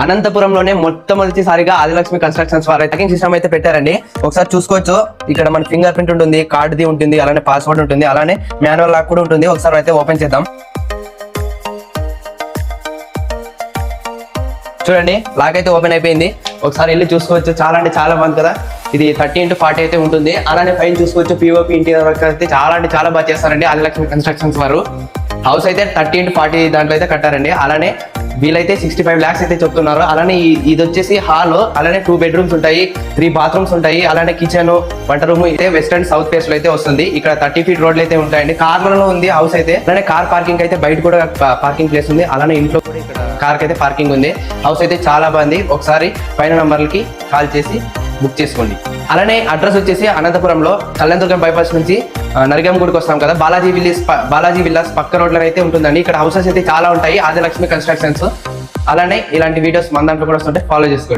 అనంతపురంలోనే మొట్టమొదటిసారిగా ఆదిలక్ష్మి కన్స్ట్రక్షన్స్ వారు tracking system అయితే పెట్టారండి. ఒకసారి చూసుకోవచ్చు. ఇక్కడ మన ఫింగర్ ప్రింట్ ఉంటుంది, కార్డుది ఉంటుంది, అలానే పాస్వర్డ్ ఉంటుంది, అలానే మాన్యువల్ లాక్ కూడా ఉంటుంది. ఒకసారి అయితే ఓపెన్ చేద్దాం. చూడండి, లాక్ అయితే ఓపెన్ అయిపోయింది. ఒకసారి వెళ్ళి చూసుకోవచ్చు. చాలా అంటే చాలా బాగుంది కదా. ఇది 30x40 అయితే ఉంటుంది. అలానే పైన చూసుకోవచ్చు పిఓపి ఇంటీరియర్ వర్క్ అయితే చాలా అంటే చాలా బాగా చేస్తారండి ఆదిలక్ష్మి కన్స్ట్రక్షన్స్ వారు. హౌస్ అయితే 30x40 దాంట్లో అయితే కట్టారండి. అలానే వీళ్ళైతే 65 lakhs అయితే చెప్తున్నారు. అలానే ఇది వచ్చేసి హాల్, అలానే 2 bedrooms ఉంటాయి, 3 bathrooms ఉంటాయి, అలానే కిచెన్, వంట రూమ్ అయితే వెస్ట్ అండ్ సౌత్ ఫేస్ లో అయితే వస్తుంది. ఇక్కడ 30 feet రోడ్లు అయితే ఉంటాయండి. కార్లలో ఉంది హౌస్ అయితే. అలానే కార్ పార్కింగ్ అయితే బయట కూడా పార్కింగ్ ప్లేస్ ఉంది. అలానే ఇంట్లో కూడా ఇక్కడ కార్ అయితే పార్కింగ్ ఉంది. హౌస్ అయితే చాలా బాగుంది. ఒకసారి పైన నంబర్లకి కాల్ చేసి బుక్ చేసుకోండి. అలానే అడ్రస్ వచ్చేసి అనంతపురంలో కళ్యాణదుర్గం బైపాస్ నుంచి నరిగం గుడికి వస్తాం కదా, బాలాజీ విల్లాస్ పక్క రోడ్లో అయితే ఉంటుందండి. ఇక్కడ హౌసెస్ అయితే చాలా ఉంటాయి ఆదిలక్ష్మి కన్స్ట్రక్షన్స్. అలానే ఇలాంటి వీడియోస్ మన దాంట్లో కూడా వస్తుంటే ఫాలో చేసుకోండి.